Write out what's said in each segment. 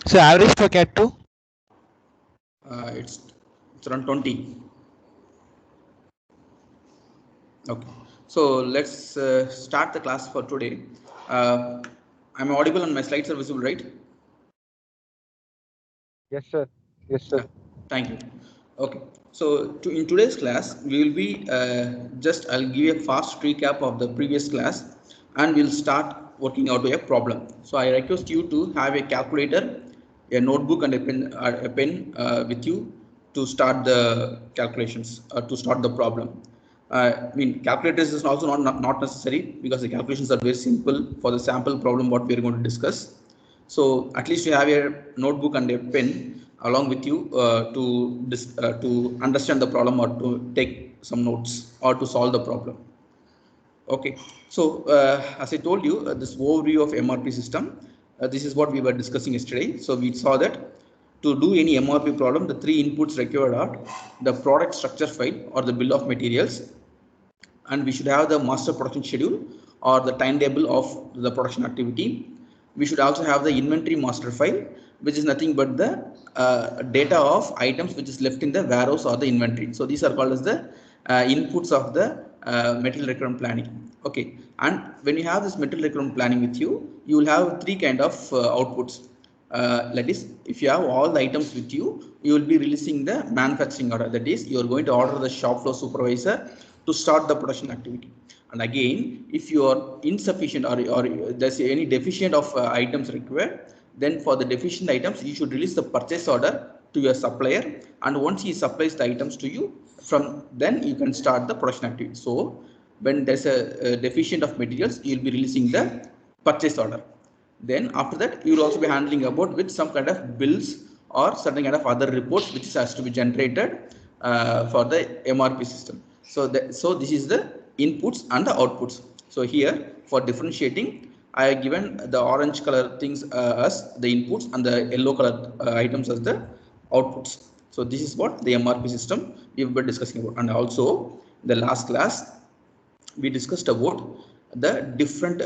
So average for Cat 2? It's around 20. Okay, so let's start the class for today. I'm audible and my slides are visible, right? Yes, sir. Yes, sir. Yeah, thank you. Okay, so in today's class, we will be I'll give you a fast recap of the previous class and we'll start working out a problem. So I request you to have a calculator, a notebook, and a pen with you to start the calculations or to start the problem. I mean, calculators is also not necessary because the calculations are very simple for the sample problem what we are going to discuss. So at least you have a notebook and a pen along with you to understand the problem or to take some notes or to solve the problem. Okay, so as I told you, this overview of MRP system, this is what we were discussing yesterday. So we saw that to do any MRP problem, the three inputs required are the product structure file or the bill of materials, and we should have the master production schedule or the timetable of the production activity. We should also have the inventory master file, which is nothing but the data of items which is left in the warehouse or the inventory. So these are called as the inputs of the material requirement planning. Okay, and when you have this material requirement planning with you, you will have three kind of outputs. That is, if you have all the items with you, you will be releasing the manufacturing order. That is, you are going to order the shop floor supervisor to start the production activity. And again, if you are insufficient or there's any deficient of items required, then for the deficient items, you should release the purchase order to your supplier. And once he supplies the items to you, from then you can start the production activity. So when there's a deficient of materials, you'll be releasing the purchase order. Then after that, you will also be handling about with some kind of bills or certain kind of other reports which has to be generated for the MRP system. So this is the inputs and the outputs. So here for differentiating, I have given the orange color things as the inputs and the yellow color items as the outputs. So this is what the MRP system we've been discussing about. And also the last class we discussed about the different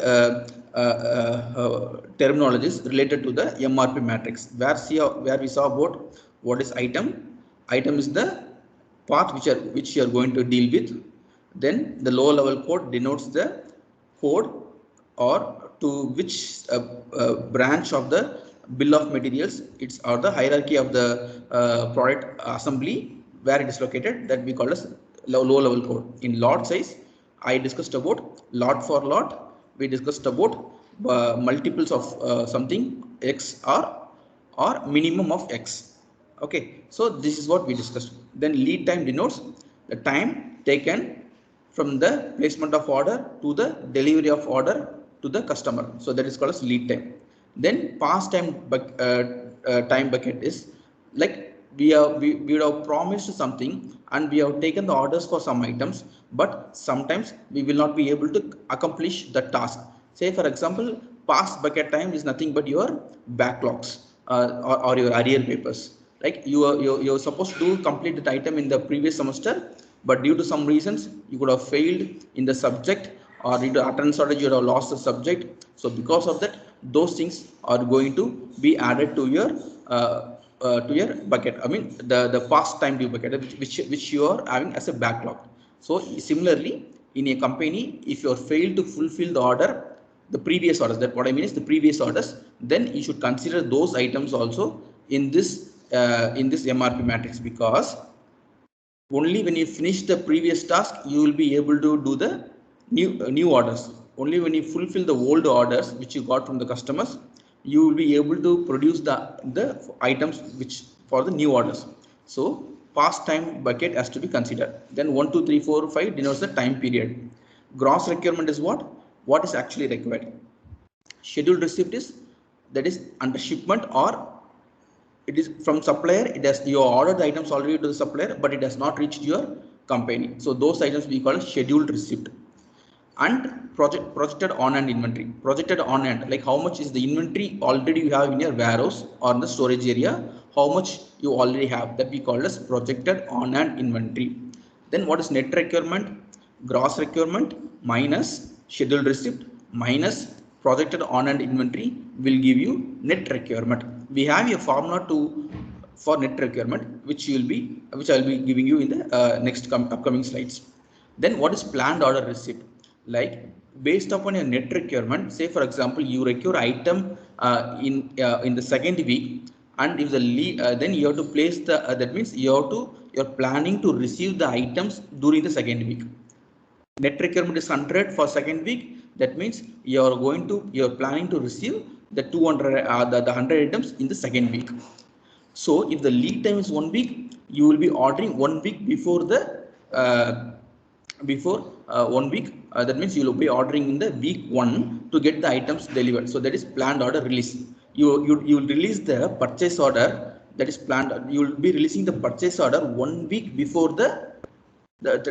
terminologies related to the MRP matrix, where we saw about what is item. Item is the part which you are going to deal with. Then the lower level code denotes the code or to which branch of the bill of materials it's or the hierarchy of the product assembly where it is located, that we call as low level code. In lot size, I discussed about lot for lot. We discussed about multiples of something x or minimum of x. Okay, so this is what we discussed. Then lead time denotes the time taken from the placement of order to the delivery of order to the customer. So that is called as lead time. Then past time time bucket is like we would have promised something and we have taken the orders for some items, but sometimes we will not be able to accomplish the task. Say for example, past bucket time is nothing but your backlogs or your arrear papers. Like you're supposed to complete that item in the previous semester, but due to some reasons you could have failed in the subject, or due to attendance shortage you would have lost the subject. So because of that, those things are going to be added to your bucket. I mean the past time due bucket which you are having as a backlog. So similarly, in a company, if you are failed to fulfill the order, the previous orders, that what I mean is the previous orders, then you should consider those items also in this MRP matrix, because only when you finish the previous task you will be able to do the new orders. Only when you fulfill the old orders which you got from the customers, you will be able to produce the items which for the new orders. So past time bucket has to be considered. Then 1 2 3 4 5 denotes the time period. Gross requirement is what is actually required. Scheduled receipt is that is under shipment, or it is from supplier. It has, you ordered the items already to the supplier, but it has not reached your company. So those items we call scheduled receipt. And projected on hand inventory. Projected on hand, like how much is the inventory already you have in your warehouse or in the storage area, how much you already have, that we call as projected on hand inventory. Then what is net requirement? Gross requirement minus scheduled receipt minus projected on hand inventory will give you net requirement, we have a formula for net requirement, which I will be giving you in the next upcoming slides. Then what is planned order receipt? Like based upon your net requirement, say for example, you require item in the second week, and if the then you have to place the that means you're planning to receive the items during the second week. Net requirement is 100 for second week. That means you're planning to receive the 200 the 100 items in the second week. So if the lead time is 1 week, you will be ordering 1 week before the before 1 week. That means you will be ordering in the week 1 to get the items delivered. So that is planned order release. You will release the purchase order, that is planned. You will be releasing the purchase order 1 week before the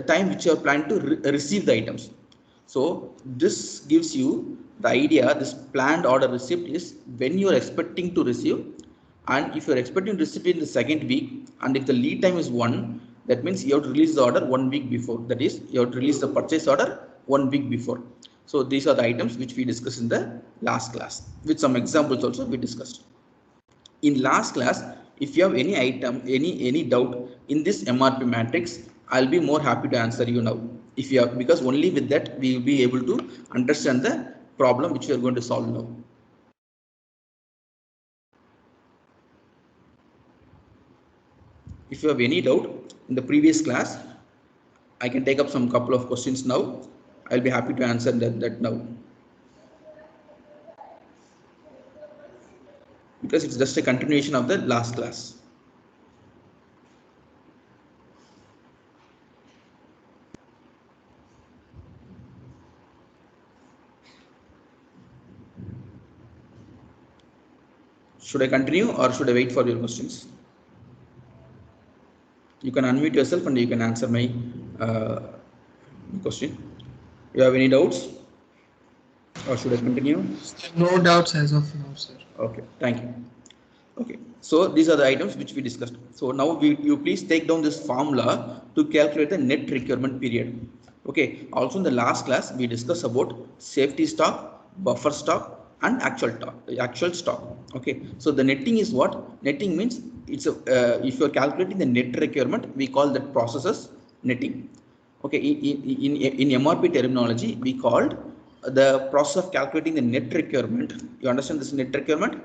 time which you are planning to receive the items. So this gives you the idea. This planned order receipt is when you are expecting to receive, and if you are expecting to receive in the second week, and if the lead time is 1, that means you have to release the order 1 week before. That is, you have to release the purchase order 1 week before. So these are the items which we discussed in the last class, with some examples also we discussed in last class. If you have any item, any doubt in this MRP matrix, I'll be more happy to answer you now. If you have, because only with that we will be able to understand the problem which we are going to solve now. If you have any doubt in the previous class, I can take up some couple of questions now. I'll be happy to answer that now, because it's just a continuation of the last class. Should I continue or should I wait for your questions? You can unmute yourself and you can answer my question. You have any doubts, or should I continue? No doubts as of now, sir. Okay, thank you. Okay, so these are the items which we discussed. So now you please take down this formula to calculate the net requirement period. Okay, also in the last class we discussed about safety stock, buffer stock, and actual stock. Okay, so the netting is what? Netting means it's a if you are calculating the net requirement, we call that process as netting. Okay, in MRP terminology, we called the process of calculating the net requirement. You understand this net requirement?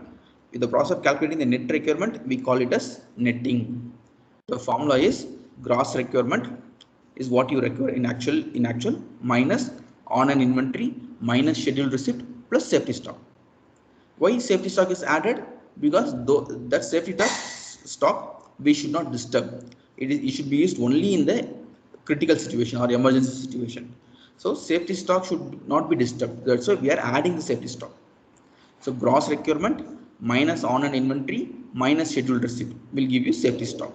In the process of calculating the net requirement, we call it as netting. The formula is gross requirement is what you require in actual minus on an inventory minus scheduled receipt plus safety stock. Why safety stock is added? Because that safety stock we should not disturb. It should be used only in the critical situation or emergency situation. So safety stock should not be disturbed. That's why we are adding the safety stock. So gross requirement minus on an inventory minus scheduled receipt will give you safety stock.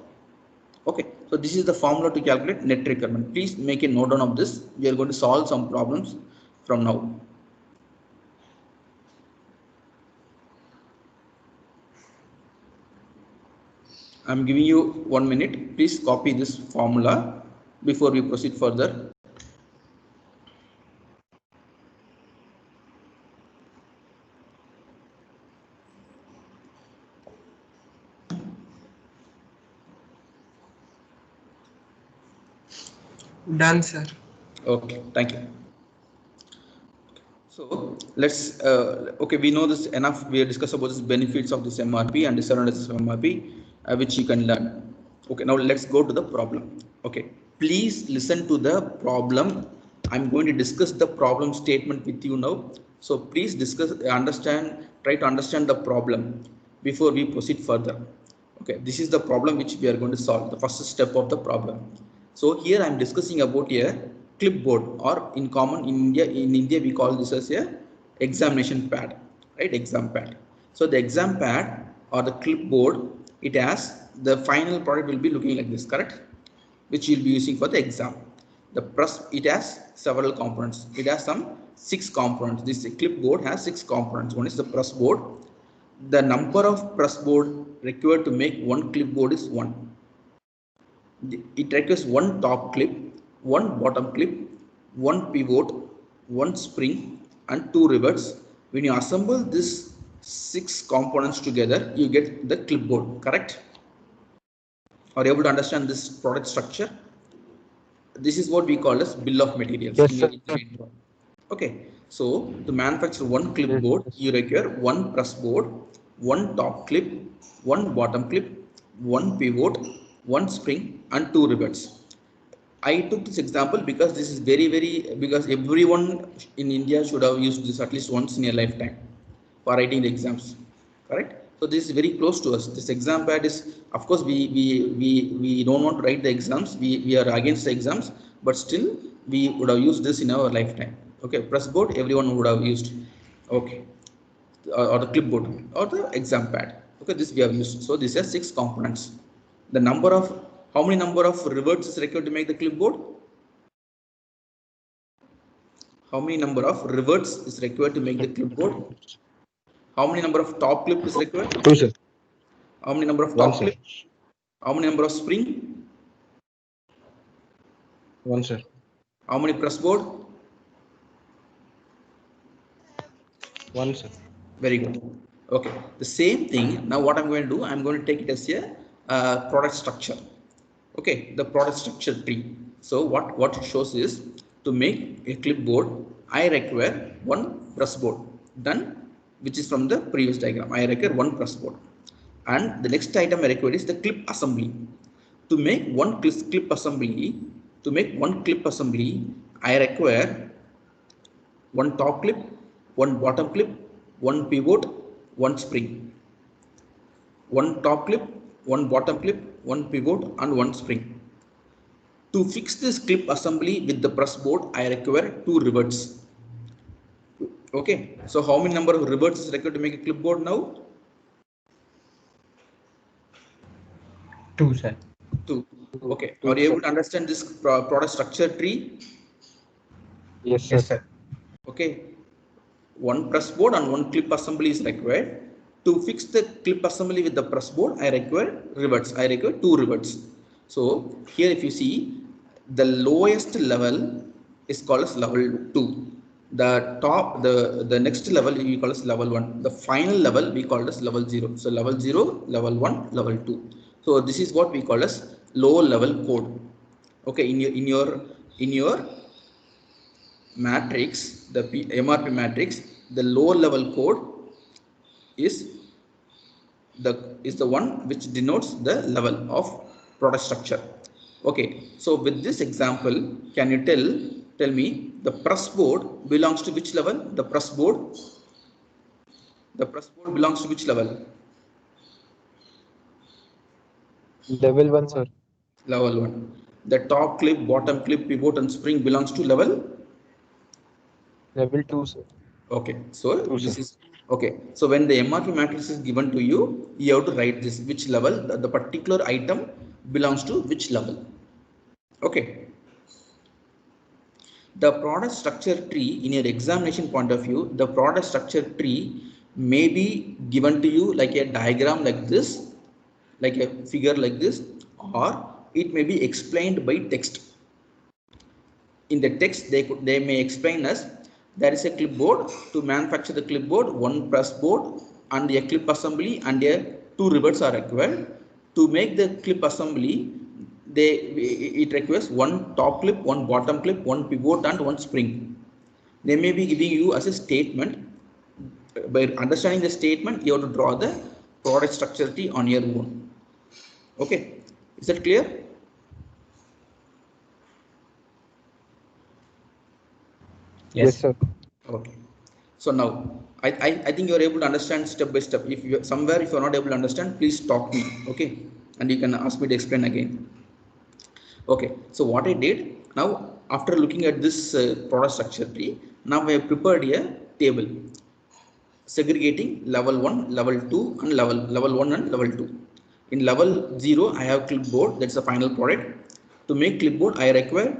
Okay, so this is the formula to calculate net requirement. Please make a note down of this. We are going to solve some problems from now. I'm giving you 1 minute. Please copy this formula before we proceed further. Done, sir. Okay, thank you. So let's okay, we know this enough. We have discussed about the benefits of this MRP and disadvantages of MRP, which you can learn. Okay, now let's go to the problem. Okay, please listen to the problem. I'm going to discuss the problem statement with you now. So please try to understand the problem before we proceed further. Okay, this is the problem which we are going to solve, the first step of the problem. So here I'm discussing about a clipboard, or in common in India we call this as a examination pad, right? Exam pad. So the exam pad or the clipboard, it has the final product will be looking like this, correct? Which you'll be using for the exam. The press, it has several components. It has some 6 components. This clipboard has 6 components. One is the press board. The number of press board required to make one clipboard is 1. It requires 1 top clip, 1 bottom clip, 1 pivot, 1 spring, and 2 rivets. When you assemble this 6 components together, you get the clipboard, correct? Are you able to understand this product structure? This is what we call as bill of materials Yes, in your sir. engineering drawing. Okay, so to manufacture one Yes, clipboard, yes. you require one press board, one top clip, one bottom clip, one pivot, one spring, and 2 rivets. I took this example because this is because everyone in India should have used this at least once in a lifetime for writing the exams, correct? So this is very close to us. This exam pad is, of course, we don't want to write the exams. We are against the exams, but still we would have used this in our lifetime. Okay, press board everyone would have used. Okay, or the clipboard or the exam pad. Okay, this we have used. So these are 6 components. The number of how many number of rivets is required to make the clipboard? How many number of rivets is required to make the clipboard? How many number of top clip is required? 2, sir. How many number of 1, top sir. clip? How many number of spring? 1, sir. How many press board? 1, sir. Very good. Okay, the same thing. Now what I'm going to do, I'm going to take it as a product structure. Okay, the product structure tree. So what it shows is, to make a clipboard, I require one press board. Done, which is from the previous diagram. I require one press board, and the next item I require is the clip assembly. To make one clip assembly, I require one top clip, one bottom clip, one pivot, one spring. One top clip, one bottom clip, one pivot, and one spring. To fix this clip assembly with the press board, I require 2 rivets. Okay, so how many number of rivets is required to make a clipboard now? 2, sir. 2. Okay, 2, are you sir. able to understand this product structure tree? Yes, sir. Yes, sir. Okay, one press board and one clip assembly is required. To fix the clip assembly with the press board, I require rivets. I require 2 rivets. So here if you see, the lowest level is called as level 2. The next level we call as level 1. The final level we call as level 0. So level 0, level 1, level 2. So this is what we call as low level code. Okay, in your matrix, the MRP matrix, the lower level code is the one which denotes the level of product structure. Okay, so with this example, can you tell me the press board belongs to which level? The press board belongs to which level? Level 1, sir. Level 1. The top clip, bottom clip, pivot, and spring belongs to level. Level 2, sir. Okay, so 2, sir. this is okay. So when the MRP matrix is given to you, you have to write this which level the particular item belongs to which level. Okay. The product structure tree, in your examination point of view, the product structure tree may be given to you like a diagram like this, like a figure like this, or it may be explained by text. In the text, they may explain us there is a clipboard. To manufacture the clipboard, one press board and a clip assembly and a 2 rivets are required. To make the clip assembly, it requires one top clip, one bottom clip, one pivot, and one spring. They may be giving you as a statement. By understanding the statement, you have to draw the product structure tree on your own. Okay, is that clear? Yes, sir. Okay. So now I think you are able to understand step by step. If you somewhere if you are not able to understand, please talk me. Okay, and you can ask me to explain again. Okay. So what I did now, after looking at this product structure tree, now I have prepared a table segregating level 1, level 2, and level 1 and level 2. In level 0, I have clipboard. That's the final product. To make clipboard, I require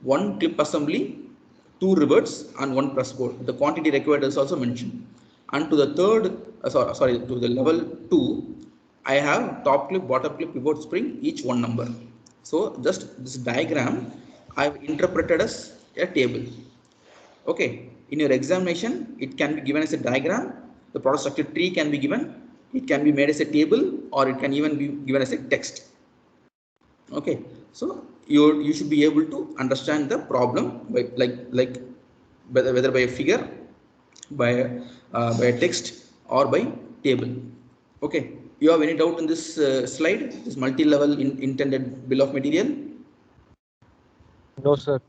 one clip assembly, 2 rivets, and one press board. The quantity required is also mentioned. And to the to the level 2, I have top clip, bottom clip, pivot, spring, each one number. So just this diagram I have interpreted as a table. Okay, in your examination, it can be given as a diagram, The product structure tree can be given. It can be made as a table, or it can even be given as a text. Okay, so you should be able to understand the problem by like whether by a figure, by a text, or by table. Okay, you have any doubt in this slide, this multi-level intended bill of material? No, sir.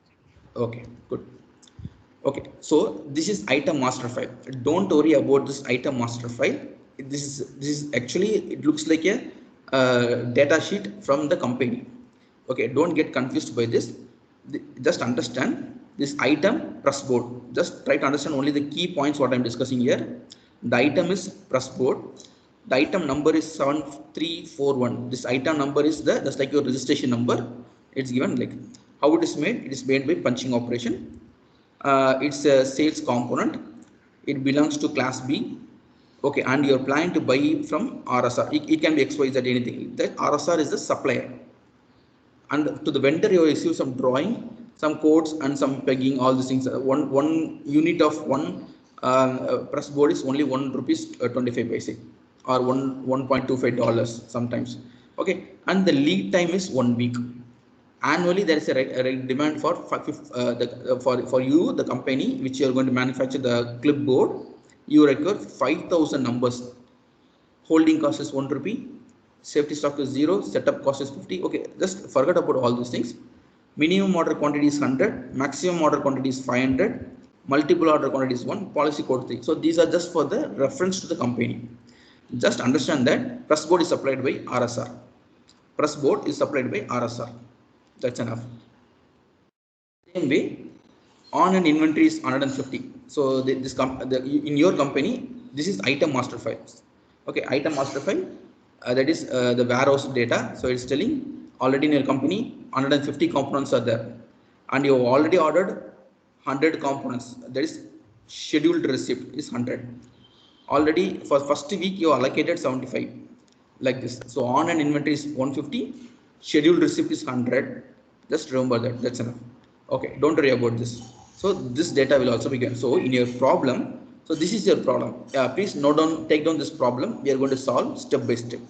Okay, good. Okay, so this is item master file. Don't worry about this item master file. This is actually, it looks like a data sheet from the company. Okay, don't get confused by this. Just understand this item press board. Just try to understand only the key points what I'm discussing here. The item is press board. The item number is 7341. This item number is just like your registration number. It's given like how it is made. It is made by punching operation. It's a sales component. It belongs to class B. Okay, and you're planning to buy from RSR. It can be XYZ anything. That RSR is the supplier. And to the vendor, you receive some drawing, some codes, and some pegging, all these things. One unit of one press board is only ₹1.25 or $1.25 sometimes. Okay, and the lead time is 1 week. Annually, there is a demand for you, the company which you are going to manufacture the clipboard. You require 5,000 numbers. Holding cost is ₹1. Safety stock is 0. Setup cost is 50. Okay, just forget about all these things. Minimum order quantity is 100. Maximum order quantity is 500. Multiple order quantity is 1. Policy code 3. So these are just for the reference to the company. Just understand that press board is supplied by RSR. Press board is supplied by RSR. That's enough. Same way, on an inventory is 150. So in your company, this is item master files. Okay, item master file, that is the warehouse data. So it's telling already in your company 150 components are there, and you have already ordered 100 components. That is scheduled receipt is 100. Already for first week you allocated 75, like this. So on an inventory is 150, scheduled receipt is 100. Just remember that. That's enough. Okay, don't worry about this. So this data will also be given. So in your problem, so this is your problem. Please note down, take down this problem. We are going to solve step by step.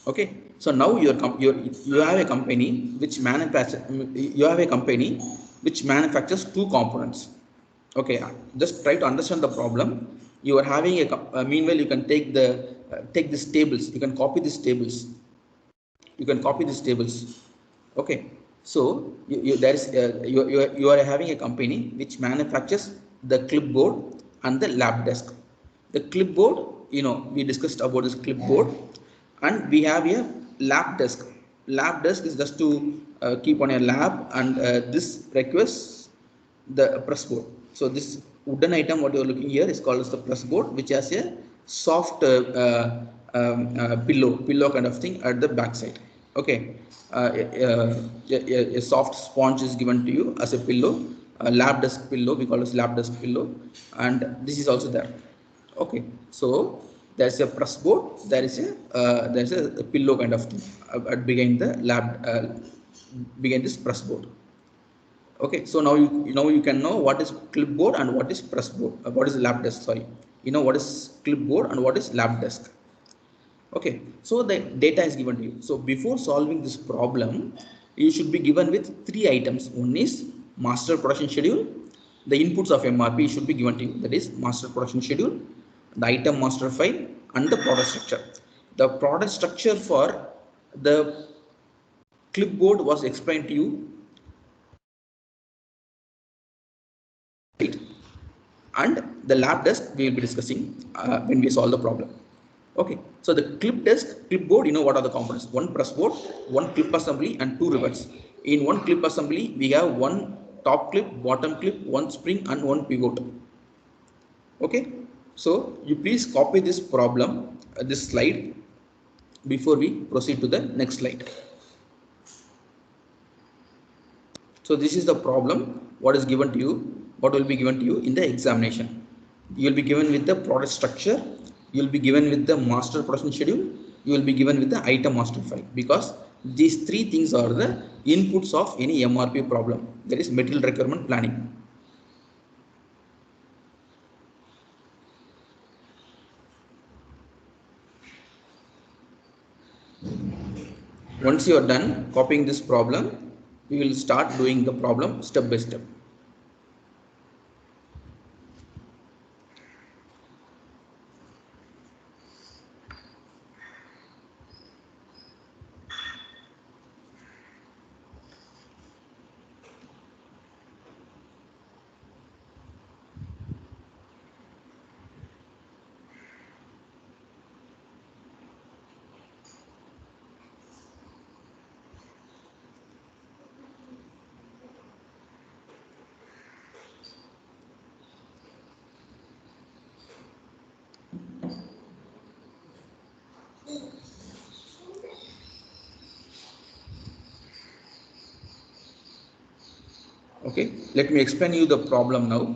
Okay, so now you have a company which manufactures two components. Okay, just try to understand the problem. You are having meanwhile you can take these tables. You can copy these tables. Okay, so you are having a company which manufactures the clipboard and the lab desk. The clipboard, we discussed about this clipboard, and we have a lab desk. Lab desk is just to keep on a lab, and this requires the press board. So this wooden item what you are looking here is called as the press board, which has a soft pillow kind of thing at the back side. Okay, a soft sponge is given to you as a pillow, a lab desk pillow. We call it lab desk pillow, and this is also there. Okay, so there's a press board. There's a pillow kind of thing behind the lab, behind this press board. Okay, so now you can know what is clipboard and what is press board. What is lab desk? Sorry, you know what is clipboard and what is lab desk. Okay, so the data is given to you. So before solving this problem, you should be given with 3 items. One is master production schedule. The inputs of MRP should be given to you. That is master production schedule, the item master file, and the product structure. The product structure for the clipboard was explained to you, and the lab desk we will be discussing when we solve the problem. Okay, so the clipboard, what are the components? One press board, one clip assembly, and 2 rivets. In one clip assembly, we have one top clip, bottom clip, one spring, and one pivot. Okay, so you please copy this problem, this slide, before we proceed to the next slide. So this is the problem. What is given to you? What will be given to you in the examination? You will be given with the product structure. You will be given with the master production schedule. You will be given with the item master file, because these 3 things are the inputs of any MRP problem. That is material requirement planning. Once you are done copying this problem, we will start doing the problem step by step. Okay, let me explain you the problem now.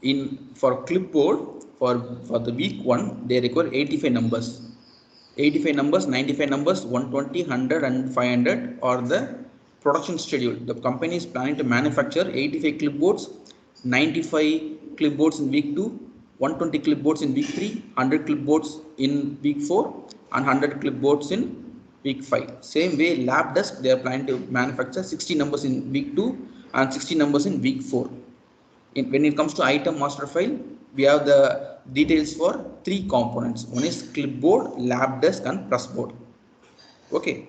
In for clipboard, for the week 1, they require 85 numbers. 85 numbers, 95 numbers, 120, 100 and 500 are the production schedule. The company is planning to manufacture 85 clipboards, 95 clipboards in week 2, 120 clipboards in week 3, 100 clipboards in week 4 and 100 clipboards in week 5. Same way lab desk, they are planning to manufacture 60 numbers in week 2 and 60 numbers in week 4. When it comes to item master file, we have the details for 3 components. One is clipboard, lab desk and press board. Okay,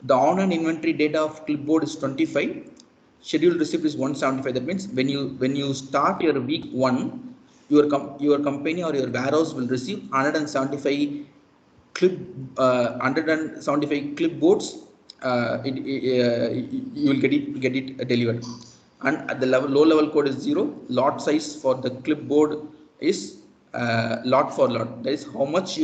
the on-hand inventory data of clipboard is 25, scheduled receipt is 175. That means when you start your week 1, your company or your warehouse will receive 175 175 clipboards. You will get it delivered, and at the low level code is 0. Lot size for the clipboard is lot for lot. That is how much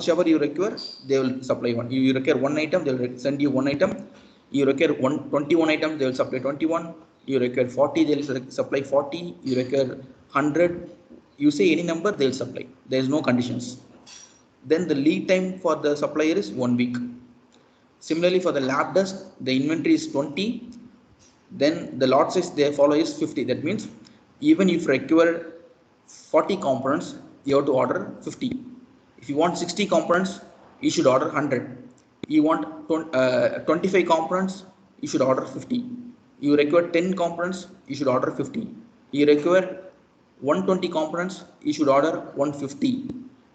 ever you require, they will supply one. You require one item, they will send you one item. You require 21 items, they will supply 21. You require 40, they will supply 40. You require 100, you say any number, they will supply. There is no conditions. Then the lead time for the supplier is 1 week. Similarly, for the lab desk, the inventory is 20. Then the lot size they follow is 50. That means even if you require 40 components, you have to order 50. If you want 60 components, you should order 100. You want 25 components, you should order 50. You require 10 components, you should order 50. You require 120 components, you should order 150.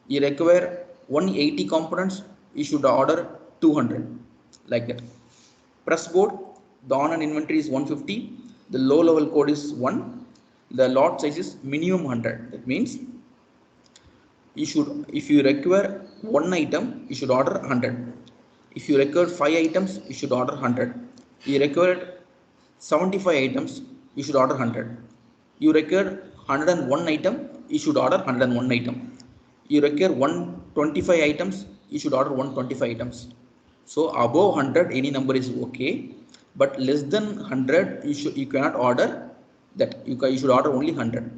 You require 180 components, you should order 200, like that. Press board, the on-hand inventory is 150, the low level code is 1, the lot size is minimum 100. That means if you require one item, you should order 100. If you require 5 items, you should order 100. You require 75 items, you should order 100. You require 101 item, you should order 101 item. You require 125 items, you should order 125 items. So above 100, any number is okay, but less than 100, you cannot order that. You should order only 100.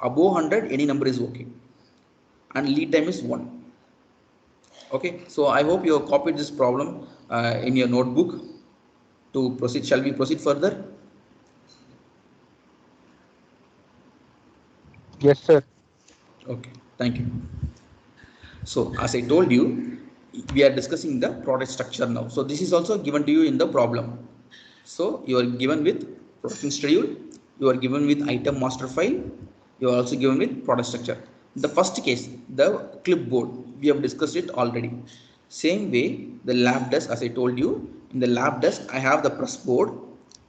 Above 100, any number is okay, and lead time is 1. Okay, so I hope you have copied this problem in your notebook. To proceed, shall we proceed further? Yes, sir. Okay, thank you. So as I told you, we are discussing the product structure now. So this is also given to you in the problem. So you are given with production schedule, you are given with item master file, you are also given with product structure. The first case, the clipboard, we have discussed it already. Same way, the lab desk, as I told you, in the lab desk, I have the press board.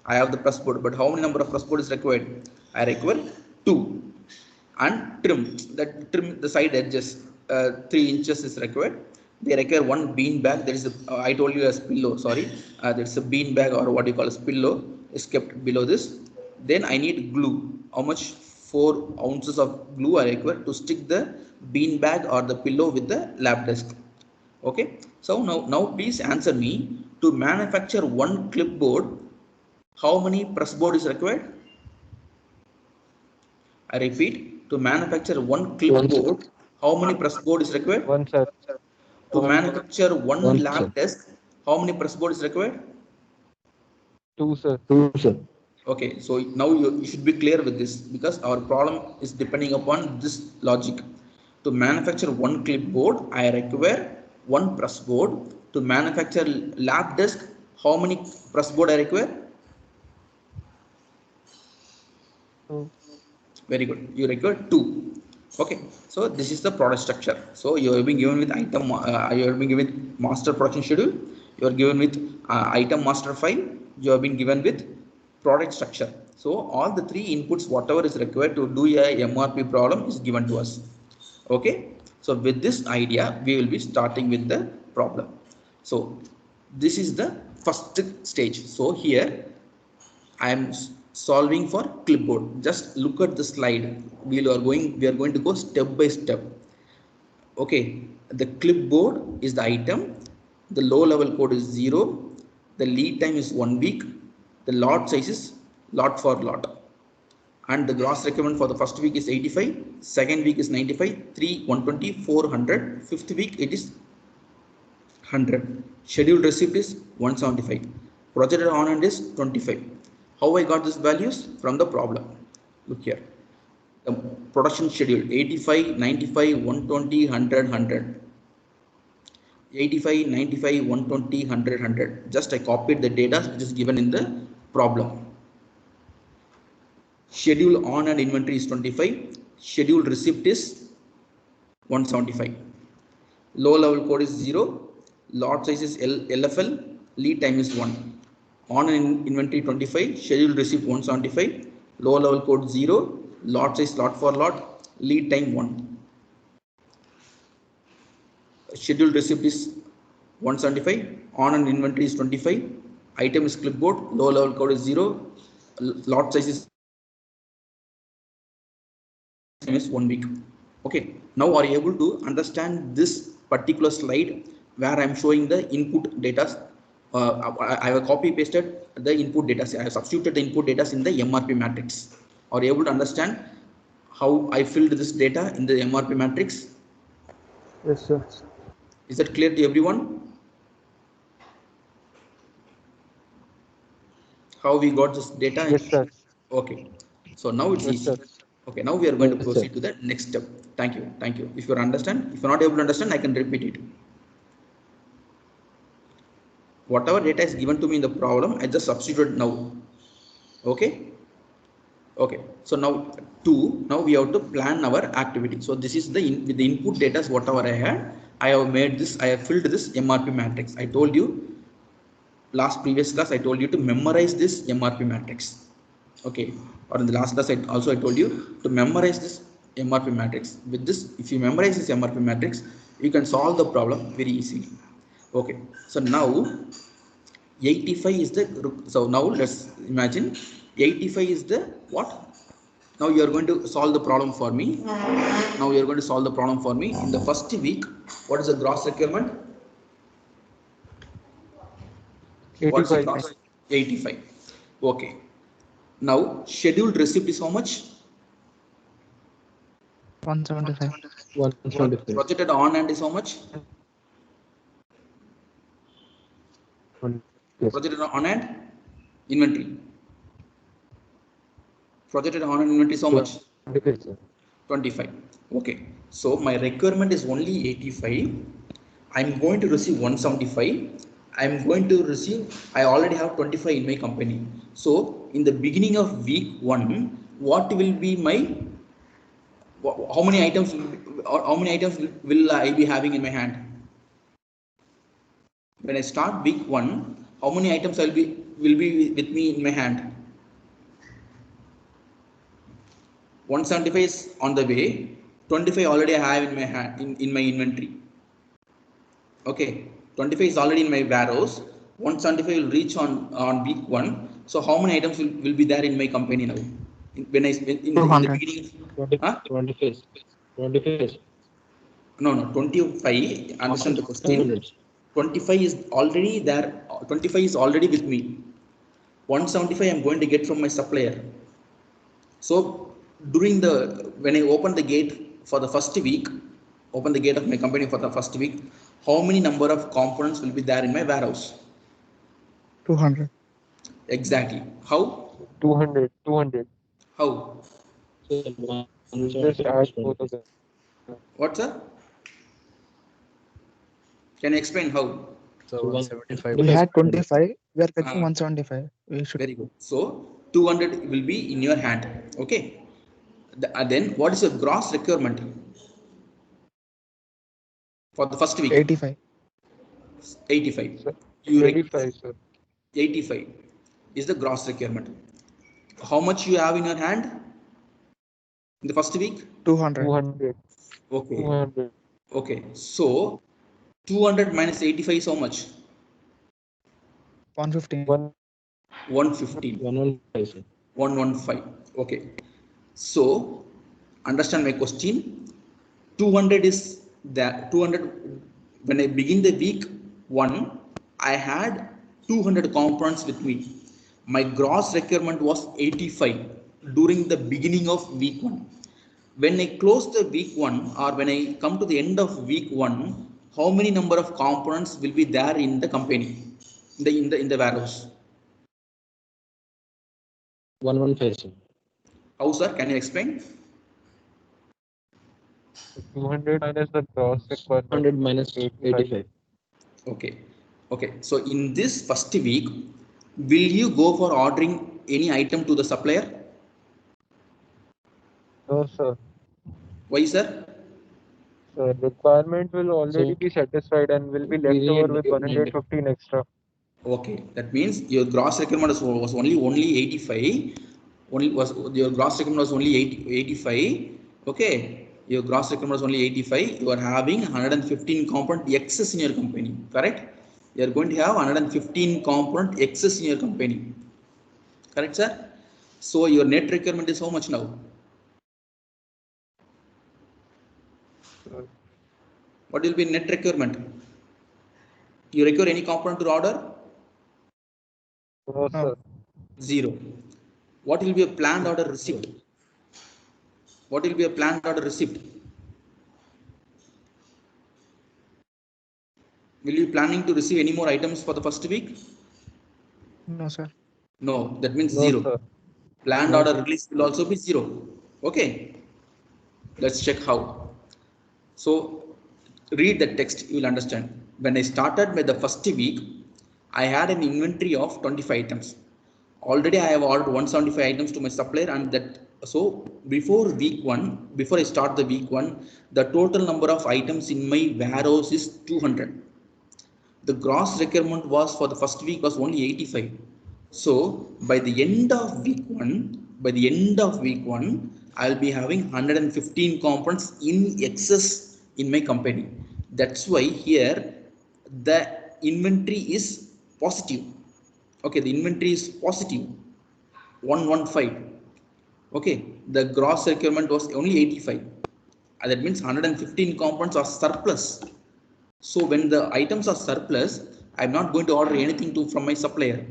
But how many number of press board is required? I require 2. And trim the side edges, 3 inches is required. They require 1 bean bag. There is I told you as pillow, sorry, there's a bean bag, or what you call as pillow, is kept below this. Then I need glue. How much? 4 ounces of glue I require to stick the bean bag or the pillow with the lab desk. Okay, so now please answer me. To manufacture 1 clipboard, how many press board is required? I repeat, to manufacture 1 clipboard, how many press board is required? 1, sir. To manufacture 1 One, lab sir. desk, how many press board is required? 2, sir. 2, sir. Okay, so now you should be clear with this, because our problem is depending upon this logic. To manufacture 1 clipboard, I require 1 press board. To manufacture lab desk, How many press board I require? Very good. You require 2. Okay. So this is the product structure. So you are being given with item. You are being given with master production schedule. You are given with item master file. You have been given with product structure. So all the 3 inputs, whatever is required to do a MRP problem, is given to us. Okay. So with this idea, we will be starting with the problem. So this is the first stage. So here I am solving for clipboard. Just look at the slide. We are going to go step by step. Okay, the clipboard is the item. The low level code is 0. The lead time is 1 week. The lot size is lot for lot. And the gross requirement for the first week is 85. Second week is 95. 3, 120, 400. Fifth week it is 100. Scheduled receipt is 175. Projected on hand is 25. How I got these values? From the problem. Look here. The production schedule 85, 95, 120, 100, 100. 85, 95, 120, 100, 100. Just I copied the data which is given in the problem. Schedule on hand inventory is 25. Scheduled receipt is 175. Low level code is 0. Lot size is LFL. Lead time is 1. On an inventory 25, scheduled receipt 175, low level code 0, lot size lot for lot, lead time 1. Scheduled receipt is 175, on an inventory is 25, item is clipboard, low level code is 0, lot size is 1 week. Okay, now are you able to understand this particular slide where I am showing the input data? I have copy pasted the input data. I have substituted the input data in the MRP matrix. Are you able to understand how I filled this data in the MRP matrix? Yes, sir. Is that clear to everyone? How we got this data? Yes, sir. Okay. So now it's Yes, easy. sir. Okay. Now we are going to Yes, proceed sir. to the next step. Thank you. Thank you. If you understand, if you're not able to understand, I can repeat it. Whatever data is given to me in the problem, I just substitute now. Okay. Okay. So now we have to plan our activity. So this is with the input data, whatever I had, I have made this, I have filled this MRP matrix. I told you previous class, I told you to memorize this MRP matrix. Okay. Or in the last class, I told you to memorize this MRP matrix. With this, if you memorize this MRP matrix, you can solve the problem very easily. Okay. So now 85 is the, so now let's imagine 85 is the what? Now you are going to solve the problem for me. Now you are going to solve the problem for me. In the first week, what is the gross requirement? What is the 85. gross? 85. Okay. Now scheduled receipt is how much? 175. 175. Projected on hand is how much? Yes. Projected on hand inventory. Projected on hand inventory is how much? 25, sir. 25. Okay. So my requirement is only 85. I'm going to receive 175. I'm going to receive, I already have 25 in my company. So in the beginning of week 1, what will be my, how many items will I be having in my hand? When I start week 1, how many items will be with me in my hand? 175 is on the way. 25 already I have in my hand, in my inventory. Okay, 25 is already in my warehouse. 175 will reach on week 1. So how many items will be there in my company now? When I in the beginning, 25. 25. no 25. Understand the question. 25 is already there. 25 is already with me. 175 I am going to get from my supplier. So during when I open the gate for the first week, open the gate of my company for the first week, how many number of components will be there in my warehouse? 200. Exactly. How? 200. 200. How? Just add both of them. What's that? Can you explain how? So 175. We had 25. We are fetching Ah. 175. We should. Very good. So 200 will be in your hand. Okay. Then what is your gross requirement for the first week? 85. 85. Sir, You 85, sir. 85 is the gross requirement. How much you have in your hand in the first week? 200. 200. Okay. 200. Okay. So 200 minus 85 is how much? 115. 115. 115, sir. 115. Okay. So understand my question. 200 is that 200 when I begin the week 1, I had 200 components with me. My gross requirement was 85 during the beginning of week 1. When I close the week 1 or when I come to the end of week 1, how many number of components will be there in the company, in the warehouse? 115, sir. How, sir? Can you explain? 200 minus the gross requirement. 100 minus 85. Okay. Okay. So in this first week, will you go for ordering any item to the supplier? No, sir. Why, sir? So requirement will already be satisfied and will be left over with 115 extra. Okay. That means your gross requirement was only 85. Your gross requirement was only 85. Okay. Your gross requirement was only 85. You are having 115 component excess in your company. Correct? You are going to have 115 component excess in your company. Correct, sir? So your net requirement is how much now? What will be net requirement? You require any component to order? No, sir. 0. What will be a planned order receipt? What will be a planned order receipt? Will you planning to receive any more items for the first week? No, sir. No, that means No, 0. sir. Planned No, order sir. release will also be 0. Okay. Let's check how. So read the text, you will understand. When I started with the first week, I had an inventory of 25 items. Already I have ordered 175 items to my supplier, and that so before week 1, before I start the week 1, the total number of items in my warehouse is 200. The gross requirement was for the first week was only 85. So by the end of week 1, I'll be having 115 components in excess in my company. That's why here the inventory is positive. Okay, the inventory is positive 115. Okay, the gross requirement was only 85. That means 115 components are surplus. So when the items are surplus, I'm not going to order anything from my supplier.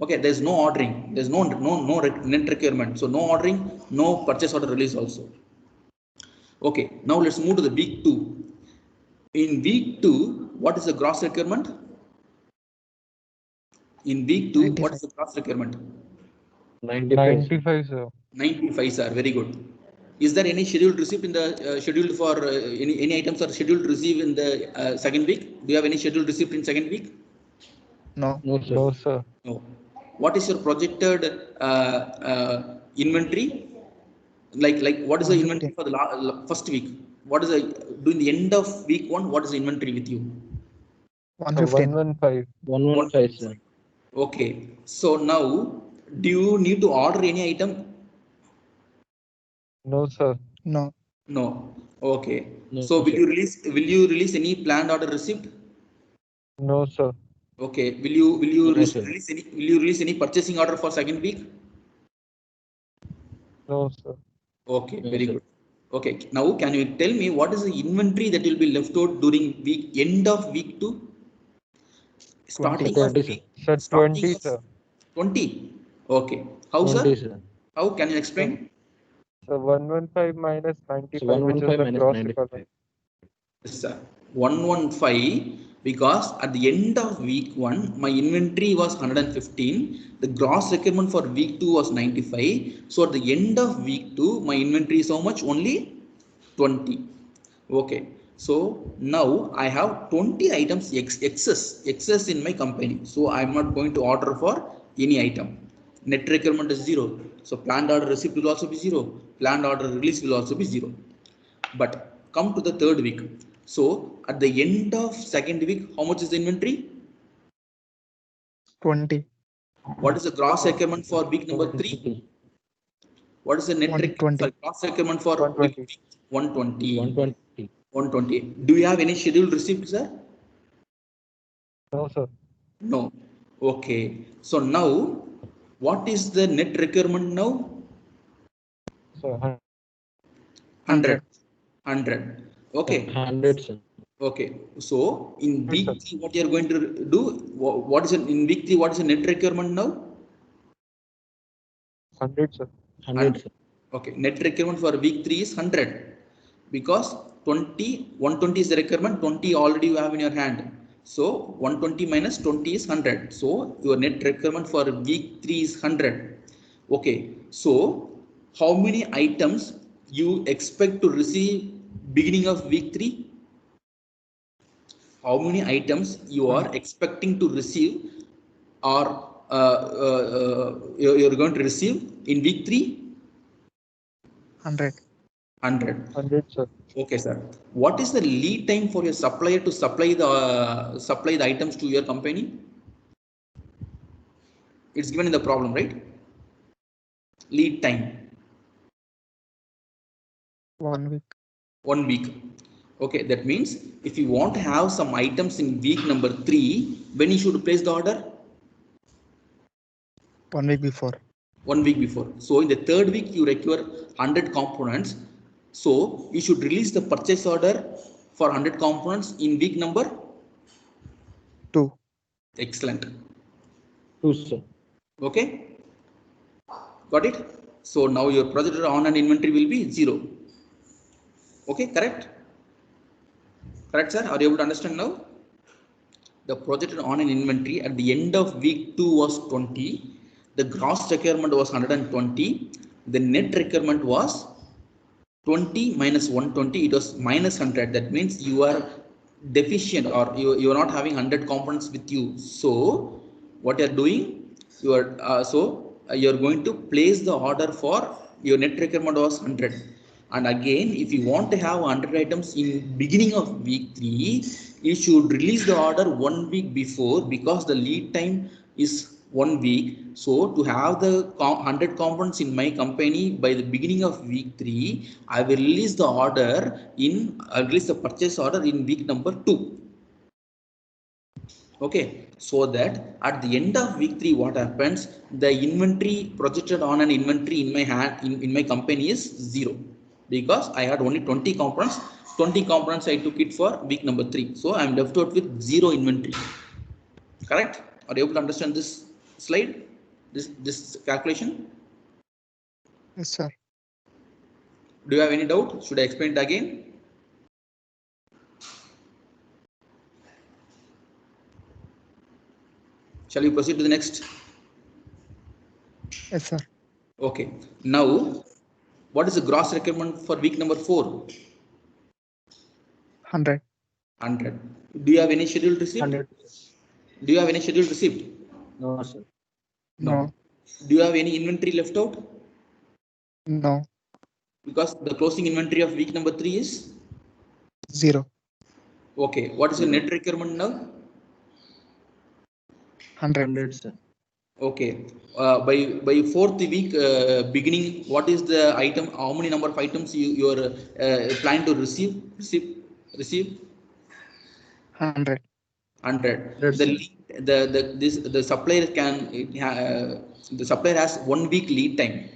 Okay, there's no ordering, there's no net requirement. So no ordering, no purchase order release also. Okay, now let's move to the week 2. In week 2, what is the gross requirement? In week 2, 95. what is the gross requirement? 95, sir. 95, sir. Very good. Is there any scheduled receipt in the scheduled for any items are scheduled to receive in the second week? Do you have any scheduled receipt in second week? No. No, sir. No, sir. No. What is your projected inventory? Like what is the 115. inventory for the first week? What is the during the end of week 1? What is the inventory with you? 115. 115. 115, sir. Okay. So now, do you need to order any item? No, sir. No. No. Okay. No, So will sir. you release any planned order receipt? No, sir. Okay. Will you No, sir. release any purchasing order for second week? No, sir. Okay, No, very sir. good. Okay. Now can you tell me what is the inventory that will be left out during end of week 2? Starting 20. of 20, sir. week Sir, starting 20, of sir. 20. Okay. How, 20, sir? sir. How can you explain? So 115 minus 95, So which is 115 the minus gross 95. requirement. Yes, sir. 115, because at the end of week 1 my inventory was 115. The gross requirement for week 2 was 95. So at the end of week 2 my inventory is how much? Only 20. Okay. So now I have 20 items excess in my company. So I'm not going to order for any item. Net requirement is 0. So planned order receipt will also be 0. Planned order release will also be 0. But come to the third week. So at the end of second week, how much is the inventory? 20. What is the gross requirement for week number 3? What is the net 120. gross requirement for 120. week 120? 120. 120. Do you have any scheduled receipt, sir? No, sir. No. Okay. So now, what is the net requirement now? So 100. 100. Okay. 100, sir. Okay. So in week sir. 3, what you are going to do? What is in week 3? What is the net requirement now? 100, sir. 100, sir. Okay. Net requirement for week 3 is 100 because 120 is the requirement. 20 already you have in your hand. So 120 minus 20 is 100. So your net requirement for week 3 is 100. Okay. So how many items you expect to receive beginning of week 3? How many items you are expecting to receive or you're going to receive in week 3? 100. 100. 100, sir. Okay, sir. What is the lead time for your supplier to supply the items to your company? It's given in the problem, right? Lead time. 1 week. 1 week. Okay, that means if you want to have some items in week number 3, when you should place the order? 1 week before. 1 week before. So in the third week you require 100 components. So you should release the purchase order for 100 components in week number 2. Excellent. 2, sir. Okay, got it. So now your projected on and inventory will be 0. Okay, correct, sir? Are you able to understand now? The projected on and inventory at the end of week 2 was 20. The gross requirement was 120. The net requirement was 20 minus 120. It was minus 100. That means you are deficient or you are not having 100 components with you. So what you are doing, you are you are going to place the order for your net requirement was 100. And again, if you want to have 100 items in beginning of week 3, you should release the order 1 week before because the lead time is 1 week. So to have the 100 components in my company by the beginning of week 3, I will release the order I'll release the purchase order in week number 2. Okay, so that at the end of week 3, what happens? The inventory projected on an inventory in my hand in my company is 0 because I had only 20 components. 20 components I took it for week number 3. So I'm left out with 0 inventory. Correct? Are you able to understand this slide? This calculation? Yes, sir. Do you have any doubt? Should I explain it again? Shall we proceed to the next? Yes, sir. Okay. Now, what is the gross requirement for week number 4? 100. 100. Do you have any scheduled receipt? 100. Do you have any scheduled receipt? No, sir. No. Do you have any inventory left out? No. Because the closing inventory of week number 3 is 0. okay. What is the net requirement now? 100. 100, sir. Okay. By 4th week beginning, what is the item? How many number of items you are planning to receive? 100. 100. The supplier the supplier has 1 week lead time.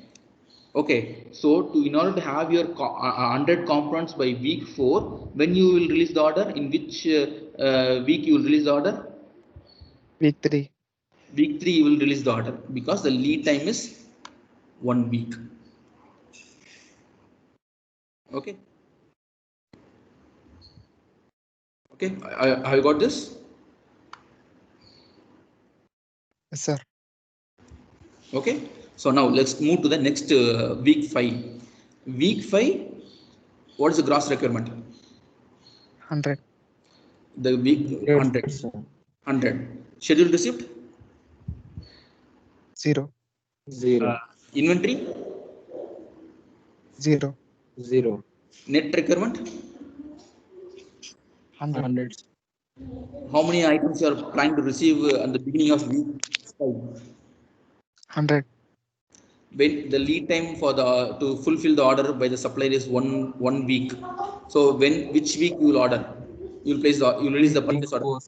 Okay, so in order to have your 100 components by week 4, when you will release the order? In which week you will release the order? Week 3. Week 3 you will release the order because the lead time is 1 week. Okay. Okay, have you got this? Yes, sir. Okay, so now let's move to the next week 5. Week 5, what is the gross requirement? 100. The week 100. 100, sir. 100. Scheduled receipt? 0. 0. Inventory? 0. 0. Net requirement? 100. 100. How many items you are planning to receive at the beginning of week 5? 100. When the lead time for the to fulfill the order by the supplier is one week. So which week you will order? You will place you will release the Week purchase order. 4.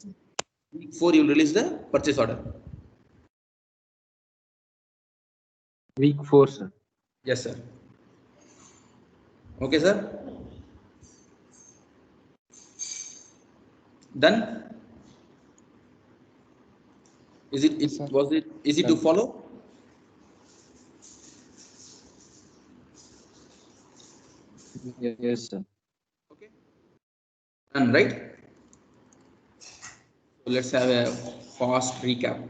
Week 4 you will release the purchase order. Week 4, sir. Yes, sir. Okay, sir. Done? Is it Yes, sir. was it easy to Done. follow? Yes, sir. Okay. Done, right? So let's have a fast recap.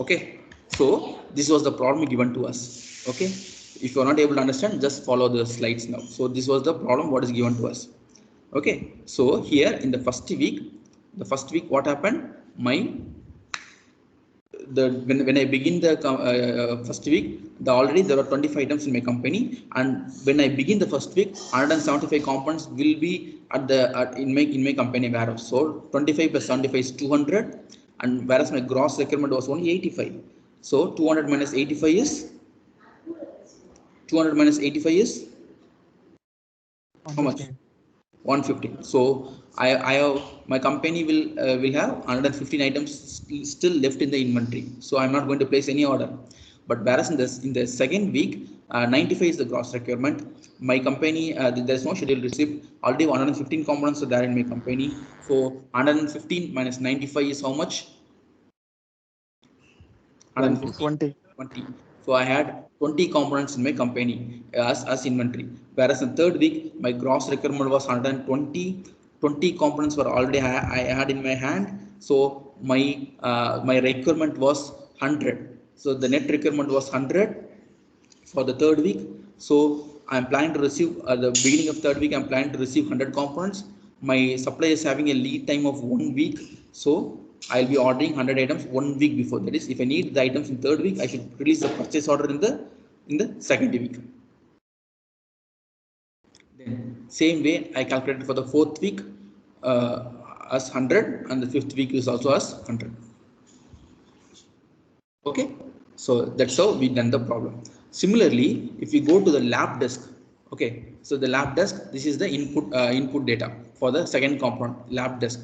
Okay, so this was the problem given to us. Okay, if you are not able to understand, just follow the slides now. So this was the problem what is given to us. Okay, so here in the first week what happened? When I begin the first week, already there are 25 items in my company, and when I begin the first week, 175 components will be in my company warehouse. So 25 plus 75 is 200, and whereas my gross requirement was only 85. So 200 minus 85 is 200 minus 85 is how much? 115. 150. So I have my company will have 115 items still left in the inventory. So I'm not going to place any order. But whereas in the second week, 95 is the gross requirement. My company there is no scheduled receipt. Already 115 components are there in my company. So 115 minus 95 is how much? 20. 20. 20. So I had 20 components in my company as inventory. Whereas in third week, my gross requirement was 120. 20 components were already I had in my hand. So my requirement was 100. So the net requirement was 100 for the third week. So I'm planning to receive at the beginning of third week. I'm planning to receive 100 components. My supplier is having a lead time of 1 week. So I'll be ordering 100 items 1 week before. That is, if I need the items in third week, I should release the purchase order in the second week. Then same way I calculated for the fourth week as 100, and the fifth week is also as 100. Okay, so that's how we done the problem. Similarly, if we go to the lab desk, okay, so the lab desk, this is the input data for the second component, lab desk.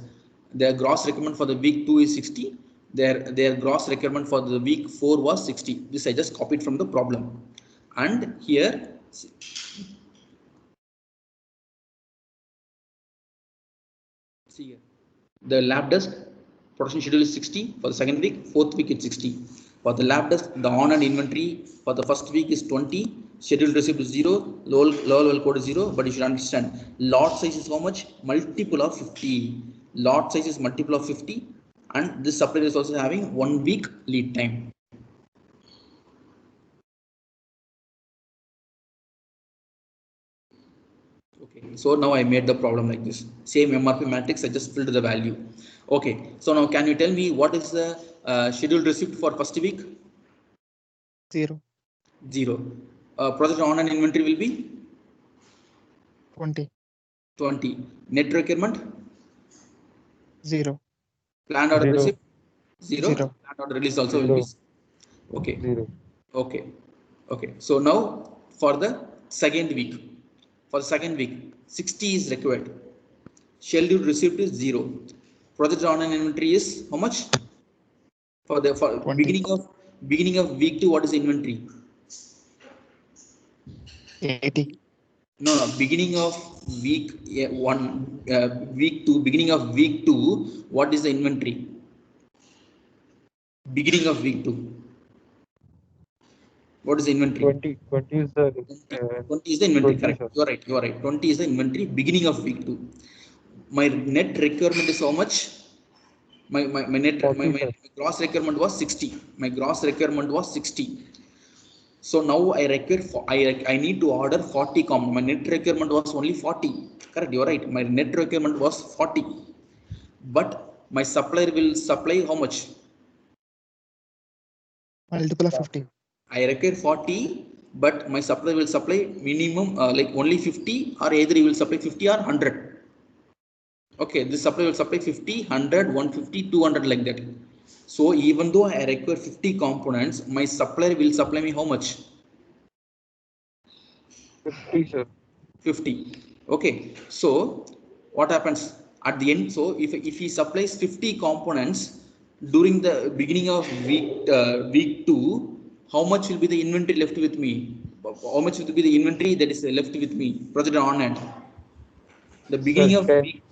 Their gross requirement for the week 2 is 60. Their gross requirement for the week 4 was 60. This I just copied from the problem. And here, see here, the lab desk production schedule is 60 for the second week, fourth week it's 60. For the lab desk, the on-hand inventory for the first week is 20, scheduled receipt is 0, low level code is 0, but you should understand lot size is how much? Multiple of 50. Lot size is multiple of 50, and this supplier is also having 1 week lead time. Okay, so now I made the problem like this. Same MRP matrix, I just filled the value. Okay, so now can you tell me what is the scheduled receipt for first week? 0. 0. Project on and inventory will be 20. 20. Net requirement? 0. Planned order 0. receipt? 0. 0. Planned order release also will be. 0. Okay. 0. Okay. Okay. So now for the second week. For the second week, 60 is required. Scheduled receipt is 0. Project on and inventory is how much? For 20. beginning of week 2, what is the inventory? 80. No, beginning of week 1, week 2, beginning of week 2, what is the inventory? Beginning of week 2. What is the inventory? 20 is the 20 is the inventory, 20, correct. sir. You are right. You are right. 20 is the inventory beginning of week 2. My net requirement is how much? My 40, gross requirement was 60. My gross requirement was 60. So now I require I need to order 40 components. My net requirement was only 40. Correct, you're right. My net requirement was 40, but my supplier will supply how much? Multiple of 50. I require 40, but my supplier will supply minimum like only 50, or either he will supply 50 or 100. Okay, this supplier will supply 50, 100, 150, 200 like that. So even though I require 50 components, my supplier will supply me how much? 50, sir. 50. Okay, so what happens at the end? So if he supplies 50 components during the beginning of week 2, how much will be the inventory left with me? How much will be the inventory that is left with me projected on hand? The beginning Sir, of 10. week,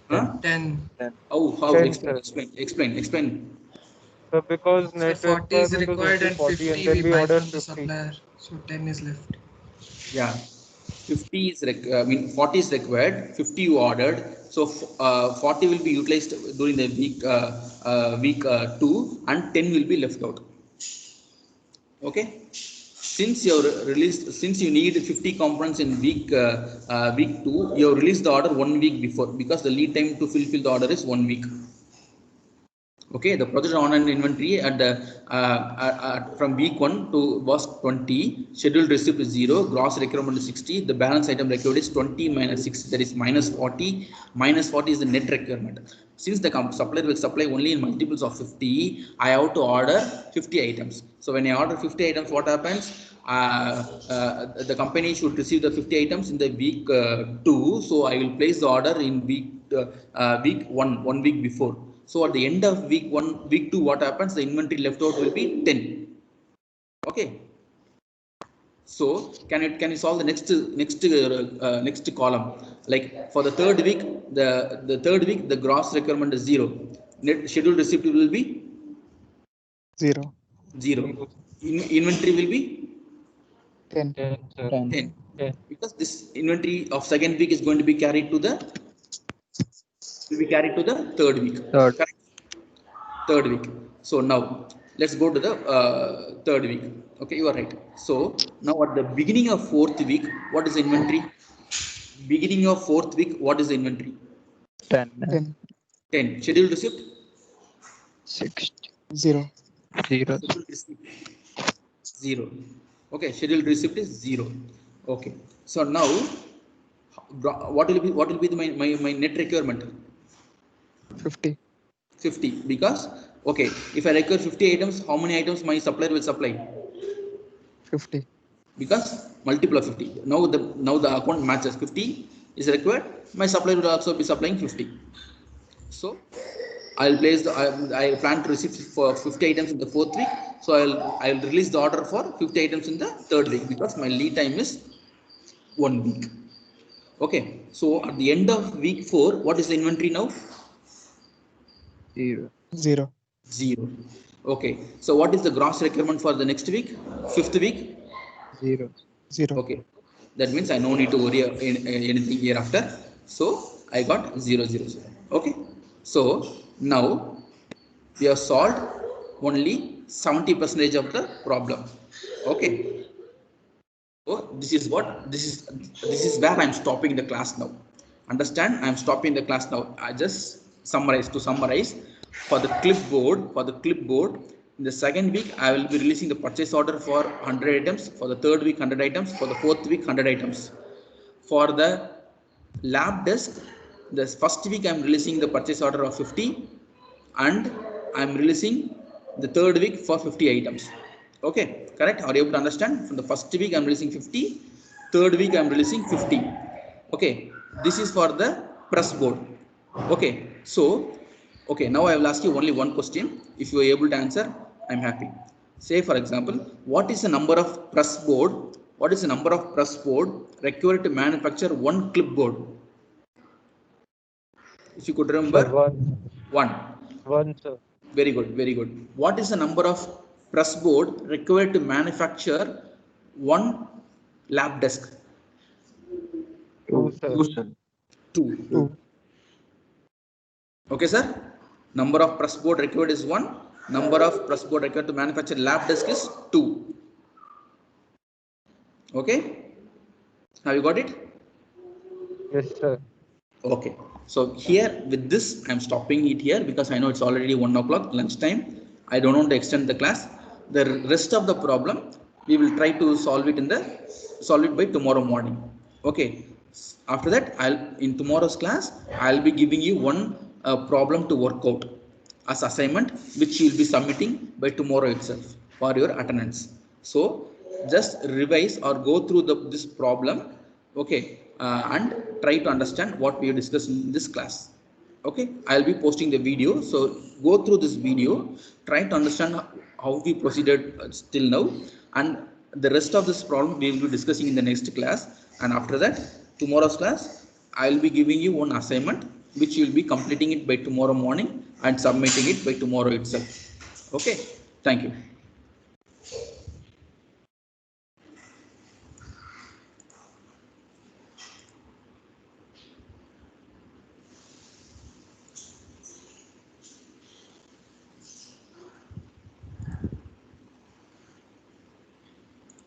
huh? 10. How 10, explain, sir. explain. So because So net 40 is requirement is required only and 40 and 50 then we we buy order from the 50. supplier. So 10 is left. Yeah, 50 is 40 is required, 50 you ordered, so 40 will be utilized during the week 2, and 10 will be left out. Okay, since you need 50 components in week 2, you have released the order 1 week before, because the lead time to fulfill the order is 1 week. Okay, the project on-hand inventory at the from week 1 to was 20, scheduled receipt is 0, gross requirement is 60, the balance item required is 20 minus 6, that is minus 40. Minus 40 is the net requirement. Since the supplier will supply only in multiples of 50, I have to order 50 items. So when I order 50 items, what happens? The company should receive the 50 items in the week 2, so I will place the order in week 1 week before. So at the end of week 1, week 2, what happens? The inventory left out will be 10. Okay. So can you solve the next column? Like for the third week, the gross requirement is 0. Net scheduled receipt will be 0. 0. Inventory will be 10. 10, sir. 10. 10. Because this inventory of second week is going to be carried to the third week. Third. Correct? Third week. So now let's go to the third week. Okay, you are right. So now at the beginning of fourth week, what is the inventory? Beginning of fourth week, what is the inventory? 10. 10. 10. Scheduled receipt? 60. 0. 0. Scheduled receipt 0. Okay, scheduled receipt is 0. Okay. So now what will be my net requirement? 50. 50, because okay, if I require 50 items, how many items my supplier will supply? 50. Because multiple of 50. Now the account matches. 50 is required, my supplier will also be supplying 50. So I'll place I plan to receive for 50 items in the fourth week, so I'll release the order for 50 items in the third week, because my lead time is 1 week. Okay, so at the end of week 4, what is the inventory now? 0. 0. 0. Okay, so what is the gross requirement for the next week, fifth week? 0. 0. Okay, that means I no need to worry anything hereafter. So I got 0, 0, 0. Okay, so now we have solved only 70% of the problem. Okay, so this is where I am stopping the class now. Understand? I am stopping the class now. I just summarize. For the clipboard, in the second week I will be releasing the purchase order for 100 items. For the third week 100 items. For the fourth week 100 items. For the lab desk, the first week I am releasing the purchase order of 50, and I am releasing the third week for 50 items. Okay, correct? Are you able to understand? From the first week I am releasing 50, third week I am releasing 50. Okay, this is for the press board. Okay, so okay, now I will ask you only one question. If you are able to answer, I am happy. Say for example, what is the number of press board? What is the number of press board required to manufacture one clipboard? If you could remember, Sir, 1. 1. 1, sir. Very good, very good. What is the number of press board required to manufacture one lab desk? 2, sir. 2, sir. 2. 2. Okay, sir. Number of press board required is 1. Number of press board required to manufacture lab desk is 2. Okay. Have you got it? Yes, sir. Okay, so here with this I'm stopping it here because I know it's already 1 o'clock lunchtime. I don't want to extend the class. The rest of the problem we will try to solve it by tomorrow morning. Okay, after that in tomorrow's class I'll be giving you one problem to work out as assignment, which you will be submitting by tomorrow itself for your attendance. So just revise or go through this problem, okay, and try to understand what we have discussed in this class. Okay, I'll be posting the video, so go through this video, try to understand how we proceeded till now, and the rest of this problem we will be discussing in the next class. And after that, tomorrow's class I'll be giving you one assignment which you will be completing it by tomorrow morning and submitting it by tomorrow itself. Okay, thank you.